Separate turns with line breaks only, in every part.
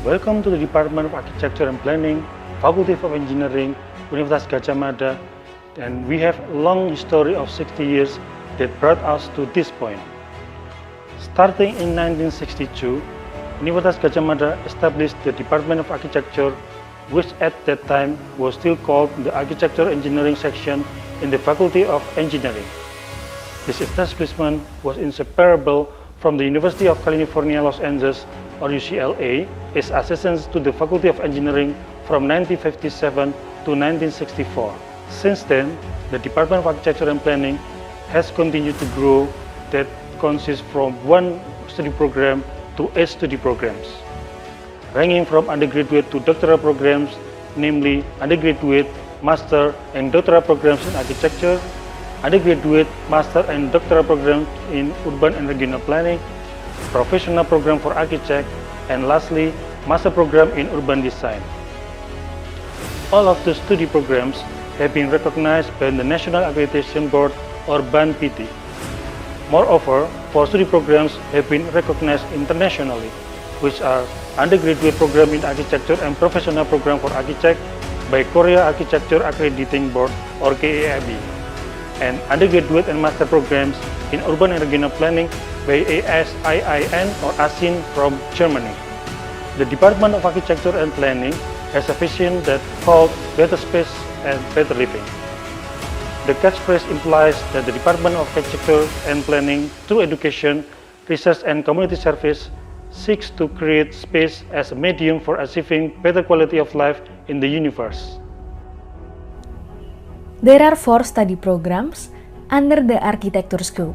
Welcome to the Department of Architecture and Planning, Faculty of Engineering, Universitas Gadjah Mada, and we have a long history of 60 years that brought us to this point. Starting in 1962, Universitas Gadjah Mada established the Department of Architecture, which at that time was still called the Architecture Engineering section in the Faculty of Engineering. This establishment was inseparable from the University of California, Los Angeles, or UCLA, its accessions to the Faculty of Engineering from 1957 to 1964. Since then, the Department of Architecture and Planning has continued to grow, that consists from one study program to 8 study programs, ranging from undergraduate to doctoral programs, namely undergraduate, master, and doctoral programs in architecture, undergraduate, master, and doctoral programs in urban and regional planning, professional program for architect, and lastly, master program in urban design. All of the study programs have been recognized by the National Accreditation Board, or BANPT. Moreover, 4 study programs have been recognized internationally, which are undergraduate program in architecture and professional program for architect by Korea Architecture Accrediting Board, or KAAB, and undergraduate and master programs in urban and regional planning by ASIIN or ASIN from Germany. The Department of Architecture and Planning has a vision that called better space and better living. The catchphrase implies that the Department of Architecture and Planning, through education, research, and community service, seeks to create space as a medium for achieving better quality of life in the universe.
There are 4 study programs under the architecture scope: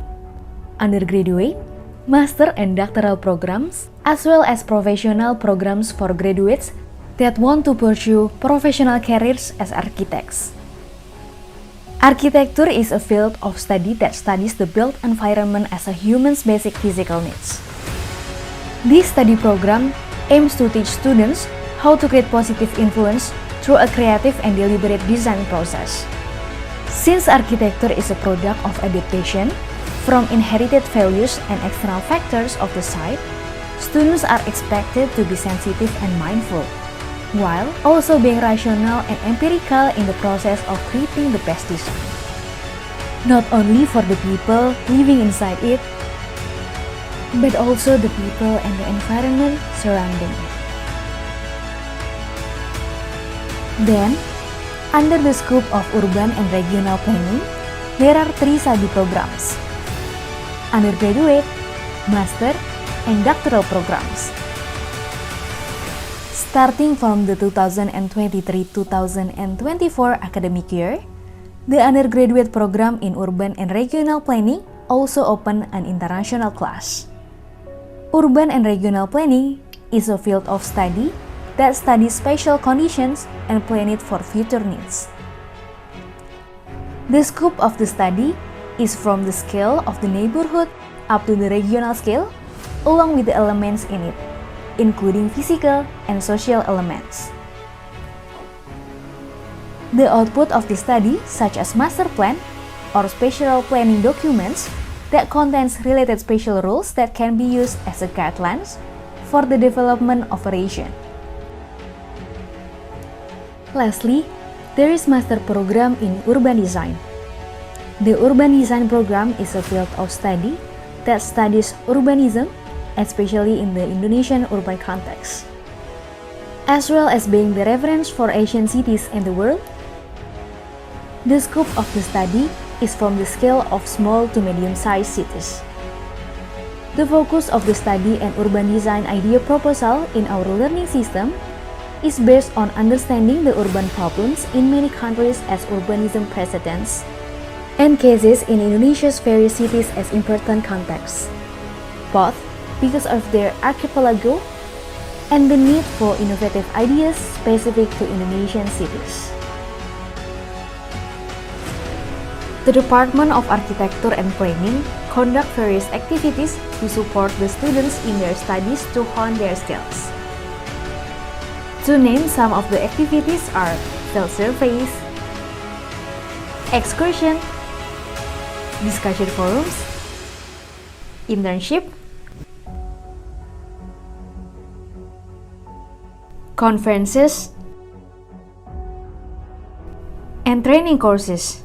undergraduate, master and doctoral programs, as well as professional programs for graduates that want to pursue professional careers as architects. Architecture is a field of study that studies the built environment as a human's basic physical needs. This study program aims to teach students how to create positive influence through a creative and deliberate design process. Since architecture is a product of adaptation from inherited values and external factors of the site, students are expected to be sensitive and mindful, while also being rational and empirical in the process of creating the best design. Not only for the people living inside it, but also the people and the environment surrounding it. Then, under the scope of urban and regional planning, there are 3 study programs: undergraduate, master, and doctoral programs. Starting from the 2023-2024 academic year, the undergraduate program in urban and regional planning also opened an international class. Urban and regional planning is a field of study that studies spatial conditions and plan it for future needs. The scope of the study is from the scale of the neighborhood up to the regional scale, along with the elements in it, including physical and social elements. The output of the study, such as master plan or spatial planning documents that contains related spatial rules that can be used as a guidelines for the development of a region. Lastly, there is master program in urban design. The urban design program is a field of study that studies urbanism, especially in the Indonesian urban context. As well as being the reference for Asian cities in the world, the scope of the study is from the scale of small to medium-sized cities. The focus of the study and urban design idea proposal in our learning system is based on understanding the urban problems in many countries as urbanism precedents, and cases in Indonesia's various cities as important contexts, both because of their archipelago and the need for innovative ideas specific to Indonesian cities. The Department of Architecture and Planning conduct various activities to support the students in their studies to hone their skills. To name some of the activities are field surveys, excursion, discussion forums, internship, conferences, and training courses.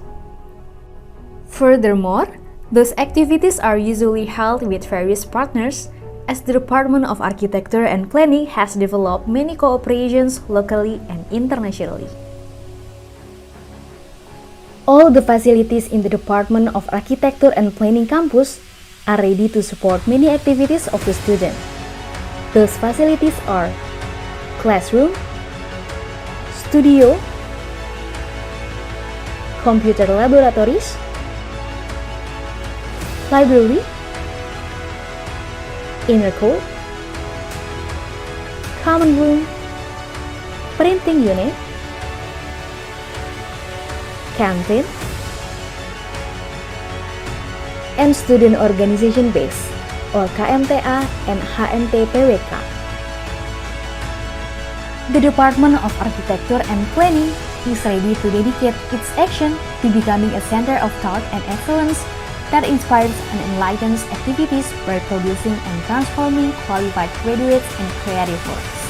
Furthermore, those activities are usually held with various partners, as the Department of Architecture and Planning has developed many cooperations locally and internationally. All the facilities in the Department of Architecture and Planning campus are ready to support many activities of the student. Those facilities are classroom, studio, computer laboratories, library, inner court, common room, printing unit, canteen, and student organization base or KMTA and HMT-PWK. The Department of Architecture and Planning is ready to dedicate its action to becoming a center of thought and excellence that inspires and enlightens activities by producing and transforming qualified graduates and creative works.